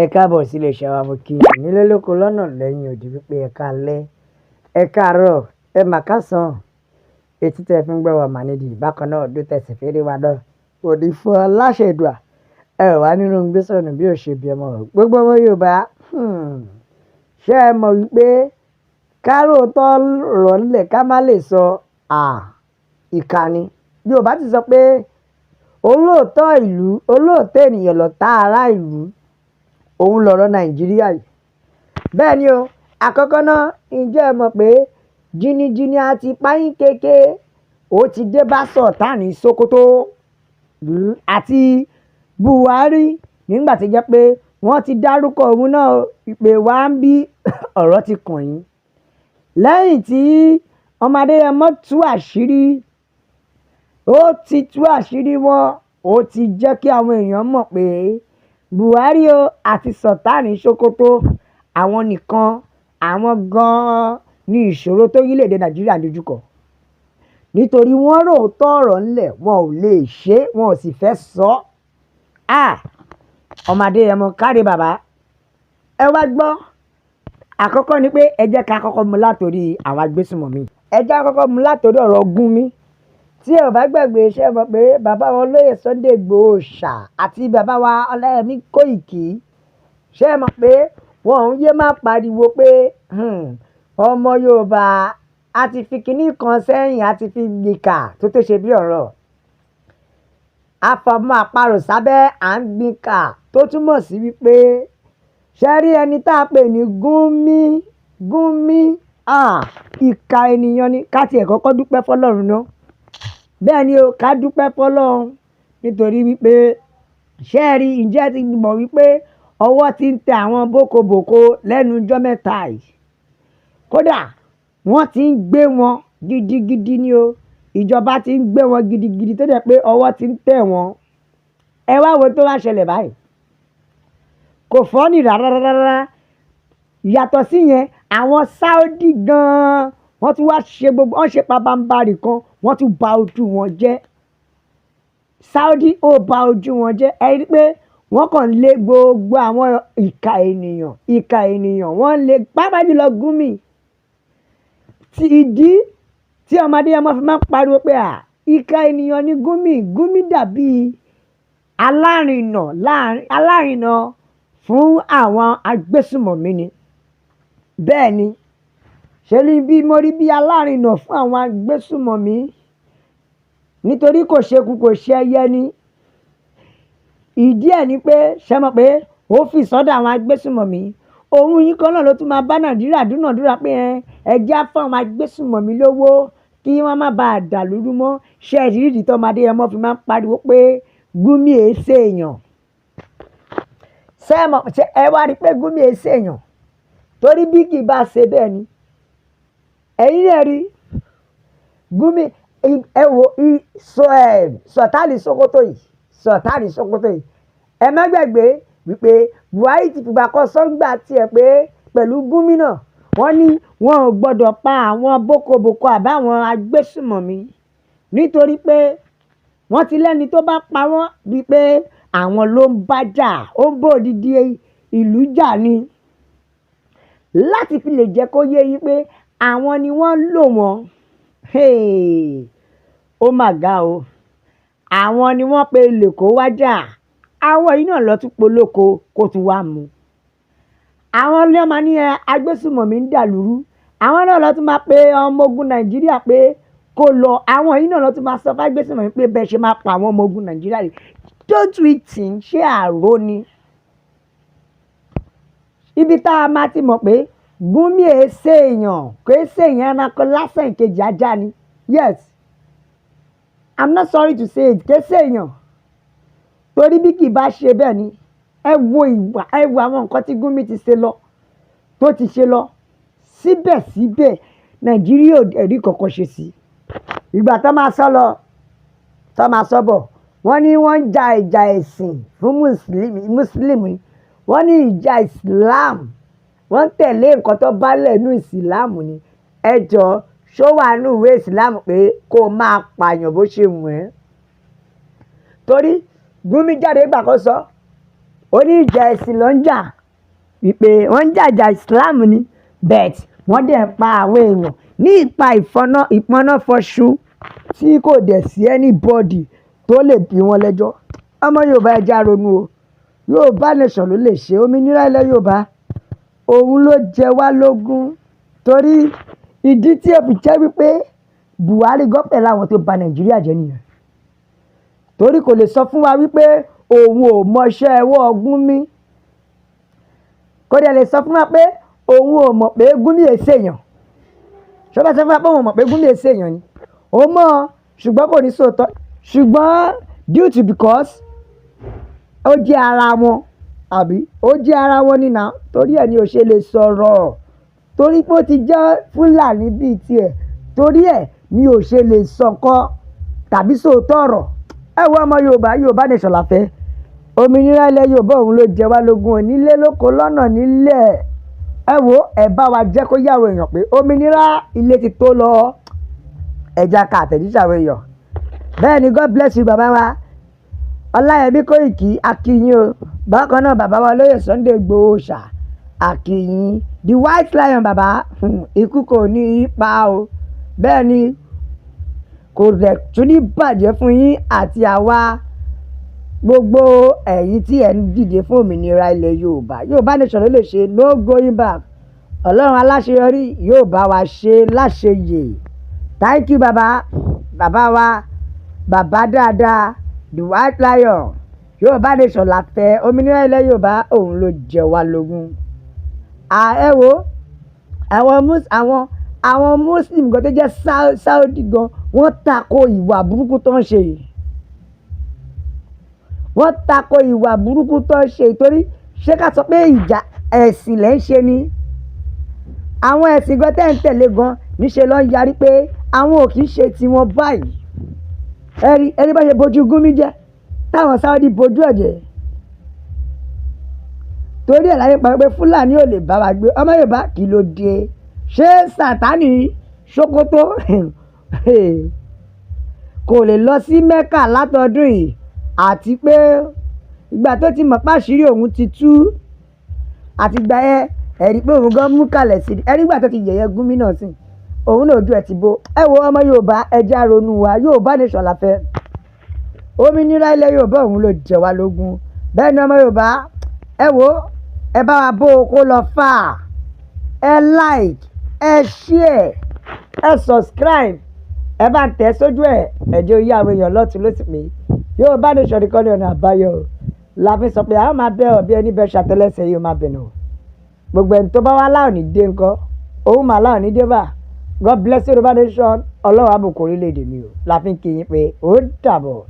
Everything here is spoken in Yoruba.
Ẹ káàbọ̀ sí iléeṣẹ́ wa, mo kí yín nílé lóko lọ́nà lẹ́yìn odi wípé ẹ káalẹ́, ẹ káàárọ̀, ẹ mà káàsán. Etí tẹ́ fi ń gbọ́ wa mà nídìí bákan náà ọdún tẹ̀sí fèrè wa náà. Òdì fún ọ láṣẹ Èdùà. Ẹ wà nínú gbé sọ̀nù bí ò ṣe bí ọmọ rẹ̀. Gbogbo ọmọ Yorùbá, ṣé ẹ mọ̀ wípé kárò tó rọ̀ nílẹ̀ ká má lè sọ ìkànnì. Yorùbá ti sọ pé olóòótọ́ ìlú, olóòótọ́ ènìyàn lọ̀tá ará ìlú. Òun lọ̀rọ̀ Nàìjíríà yìí. Bẹ́ẹ̀ ni o, àkọ́kọ́ náà, ǹjẹ́ ẹ mọ̀ pé jìnnìjìnnì àti páyín kéke ó ti dé bá Sultan ní Sokoto àti Buhari nígbà tí jẹ́ pé wọ́n ti dárúkọ òun náà pé wá ń bí ọ̀rọ̀ ti kàn yín. Lẹ́yìn tí ọmọdé ọmọ tú àṣírí, ó ti tú àṣírí wọn, ó ti jẹ́ kí àwọn èèyàn mọ̀ pé Buhari o àti Sultan ní Sokoto àwọn nìkan, àwọn gan-an ní ìṣòro tó orílẹ̀-èdè Nàìjíríà dojúkọ. Nítorí wọ́n ròótọ́ ọ̀rọ̀ ńlẹ̀, wọn ò lè ṣe é, wọn ò sì fẹ́ sọ ọ́. Ọmọdé ọmọ káre bàbá. Ẹ wá gbọ́, àkọ́kọ́ ni pé ẹ jẹ́ ká kọ́kọ́ mú látòrí àwọn agbésùnmọ̀mí. Ẹ jẹ́ ká kọ́kọ́ mú látòrí ọ̀rọ̀ Gúnmi. Tí ẹ ò bá gbàgbé iṣẹ́ mọ̀ pé bàbá wa Olóyè Sunday Igboho àti bàbá wa Ọláyẹmí Kóìkì, ṣé ẹ mọ̀ pé wọn ò yé máa pariwo pé ọmọ Yorùbá a ti fi kinní kan sẹ́yìn, a ti fi gbìkà tó ṣe bí ọ̀rọ̀. Àfọ̀mọ́ àparò sábẹ́ à ń gbìkà tó túmọ̀ sí wípé ṣe rí ẹni tá a pè ní Gúnmi ìka ènìyàn ni. Ká tiẹ̀ kọ́kọ́ dúpẹ́ fọlọ́run náà. Bẹ́ẹ̀ ni o, ká dúpẹ́ fọlọ́run nítorí wípé ṣé ẹ rí, ǹjẹ́ ti mọ̀ wípé ọwọ́ ti ń tẹ àwọn bókobòko lẹ́nu ọjọ́ mẹ́ta yìí. Kódà wọ́n ti ń gbé wọn gidigidi ni o. Ìjọba ti ń gbé wọn gidigidi tó jẹ́ pé ọwọ́ ti ń tẹ̀ wọ́n. Ẹ wá wo tó wá ṣẹlẹ̀ báyìí. Kò fọ́nì rárá. Yàtọ̀ sí yẹn, àwọn Saudi gan-an wọ́n tún wá ṣe gbogbo, wọ́n ṣe pabambarì kan, wọ́n tún ba ojú wọn jẹ́. Saudi ó ba ojú wọn jẹ́. Ẹ rí pé wọ́n kàn lé gbogbo àwọn ìka ènìyàn, wọ́n lé pàápàá jùlọ Gúnmi. Ti ìdí tí ọmọdé ọmọ fi máa ń pariwo pé ìka ènìyàn ni Gúnmi dàbí alárinà fún àwọn agbésùnmọ̀mí ni. Bẹ́ẹ̀ ni, ṣe ni bí mo rí bí alárinà fún àwọn agbésùnmọ̀mí nítorí kò ṣekú kò ṣe ẹyẹ ni. Ìdí ẹ̀ ni pé ṣe mọ̀ pé ó fi sọ́dọ̀ àwọn agbésùnmọ̀mí. Òun yìí kan náà ló tún máa bá Nàìjíríà dúnàdúrà pé ẹjẹ́ á fún àwọn agbésùnmọ̀mí lówó kí wọ́n má bàa dà lúrú mọ́. Ṣé ìdí tọ́mọdé ọmọ fi máa ń pariwo pé Gúnmi èé ṣe èèyàn. Ṣé ẹ wá rí pé Gúnmi èé ṣe èèyàn torí bí kì í bá ṣe bẹ́ẹ̀ ni. Ẹ̀yin náà rí Gúnmi, ẹ wo Sultan Sokoto yìí. Ẹ má gbàgbé wípé Buhari ti fìgbà kan sọ́ngbà tiẹ̀ pé pẹ̀lú Gúnmi náà wọ́n ní wọn ò gbọ́dọ̀ pa àwọn bókobòko àbáwọn agbésùnmọ̀mí nítorí pé wọ́n ti lẹ́ni tó bá pa wọ́n bíi pé àwọn ló ń bá jà, ó ń bò dídí ìlú jà ni. Láti fi lè jẹ́ kó yé yín pé àwọn ni wọ́n lò wọ́n. Ó mà ga o. Àwọn ni wọ́n pe lè kó wá jà. Àwọn yìí náà lọ tún polóko kó tún wá mu. Àwọn ilé ọmọ ní agbésùnmọ̀mí ń dà lúrú. Àwọn náà lọ tún máa pe ọmọ ogun Nàìjíríà pé kó lọ. Àwọn yìí náà lọ tún máa sọ fún agbésùnmọ̀mí pé bẹ́ẹ̀ ṣe máa pa àwọn ọmọ ogun Nàìjíríà rẹ̀. Don't we think ṣé àrò ni? Ibi tá a máa ti mọ̀ pé Gúnmi èé ṣe èèyàn, kò é ṣe èèyàn ẹranko lásán, ìkejì ajá ni. Yes, I'm not sorry to say it, kò é ṣe èèyàn. Torí bí kì í bá ṣe bẹ́ẹ̀ ni, ẹ wo àwọn nǹkan tí Gúnmi ti ṣe lọ, tó ti ṣe lọ. Síbẹ̀síbẹ̀ Nàìjíríà ò rí kankan ṣe sí. Ìgbà tó máa sọ lọ, tó máa sọ bọ̀, wọ́n ní wọ́n ń ja ìjà ẹ̀sìn fún Mùsùlùmí. Wọ́n ní ìjà Islam. Wọ́n ń tẹ̀lé nǹkan tó bá lẹ́nu Islam ni. Ẹ jọ ṣó wà nínú ìwé Islam pé kó máa pààyàn bó ṣe wù ẹ́. Torí Gúnmi jáde gbà kan sọ ó ní ìjà ẹ̀sìn ló ń jà wípé wọ́n ń jàjà Islam ni bet wọ́n dẹ̀ ń pa àwọn èèyàn ní ipa ìpọnáfọṣù tí kò dẹ̀ sí anybody tó lè bí wọn lẹ́jọ́. Ọmọ Yorùbá ẹ já ronú o, Yorùbá nation ló lè ṣe òmìnira ilẹ̀ Yorùbá, òun ló jẹ wá lógún. Torí ìdí tí ó fi jẹ́ wípé Buhari gọ́pẹ̀ láwọn tó bà Nàìjíríà jẹ́ nìyẹn. Torí kò lè sọ fún wa wípé òun ò mọṣẹ́ ẹwọ́ Gúnmi, kò dẹ̀ lè sọ fún wa pé òun ò mọ̀ pé Gúnmi èsè èèyàn. Ṣọlá sọ fún wa pé òun mọ̀ pé Gúnmi èsè èèyàn ni, ó mọ̀ ṣùgbọ́n kò ní sòótọ́. Ṣùgbọ́n due to because ó jẹ́ ara wọn, àbí ó jẹ́ ara wọn nínà, torí ẹ̀ ni ò ṣe lè sọ̀rọ̀. Torí pé ó ti jẹ́ Fúlàní bíi tiẹ̀, torí ẹ̀ ni ò ṣe lè sọ̀kọ́ tàbí sòótọ́ ọ̀rọ̀. Ẹ wo ọmọ Yorùbá nation la fẹ́. Òmìnira ilẹ̀ Yorùbá òun ló jẹ wá lógún, onílé lóko lọ́nà nílẹ̀. Ẹ wo ẹ bá wa jẹ́ kó yàwó èèyàn pé òmìnira ilé ti tó lọ. Ẹja ká àtẹ̀jíṣẹ́ àwọn èèyàn. Bẹ́ẹ̀ ni God bless you bàbá wa Ọláyẹmí Kóìkí akíyín o. Bákan náà bàbá wa Olóyè Sunday Igboho ṣá akíyín. The White Lion bàbá ikú kò ní í pa o. Bẹ́ẹ̀ ni kò dẹ̀ tún ní bàjẹ́ fún yín àti àwa gbogbo ẹ̀yin tí ẹ̀ ń dìde fún òmìnira ilẹ̀ Yorùbá. Yorùbá nation ló lè ṣe, no going back. Ọlọ́run aláṣeyọrí yóò bá wa ṣe láṣeyè. Thank you bàbá wa bàbá dáadáa The White Lion. Yorùbá nation la fẹ́, òmìnira ilẹ̀ Yorùbá òun ló jẹ wá lógún. Ẹ wo àwọn Muslim gan tó jẹ́ Saudi gan wọ́n tako ìwà burúkú tó ń ṣe yìí. Wọ́n tako ìwà burúkú tó ń ṣe torí ṣé ká sọ pé ìjà ẹ̀sìn lẹ́ ń ṣe ni. Àwọn ẹ̀sìn gan tẹ́ ń tẹ̀lé gan níṣe ló ń yarí pé àwọn ò kì í ṣe tiwọn báyìí. Ẹni bá ṣe bojú Gúnmi jẹ́ táwọn Saudi bojú ẹ̀jẹ̀. Torí ẹ̀ láyé pa pé Fúlàní ò lè bá wa gbé. Ọmọ Yorùbá kí ló dé? Ṣé Sátánì Sokoto kò lè lọ sí Mẹ́kà látọdún yìí, àti pé ìgbà tó ti mọ̀ páṣírí òun ti tú, àti ìgbà yẹn ẹ̀rí pé òun gan mú kalẹ̀ sí ẹ̀rí ìgbà tó ti yẹ̀yẹ́ Gúnmi náà sí òun náà ojú ẹ̀ ti bó. Ẹ wo ọmọ Yorùbá ẹja ronú wa, Yorùbá nation la fẹ́. Òmìnira ilẹ̀ Yorùbá òun ló jẹ wá lógún. Bẹ́ẹ̀ ni ọmọ Yorùbá ẹ wo ẹ bá wa bó o kó lọ fà, ẹ like, ẹ share, ẹ subscribe, ẹ bá tẹ̀ sójú ẹ̀ ẹ̀jẹ̀ oyè àwọn èèyàn lọ́tún ló sì pé Yorùbá nation nìkan ní ọ̀nà àbáyọ la fi sọ pé àwọn máa bẹ́ ọ bí ẹni bẹ́ ṣàtẹ́lẹsẹ̀ yóò máa bẹ̀nà. Gbogbo ẹni tó bá wá láwọn ní dé ńkọ́, òun máa láwọn ní dé bá. God bless Yorùbá nation, Ọlọ́run àbùkù orílẹ̀-èdè mi o la fi ń kí yín pé ó dàbọ̀.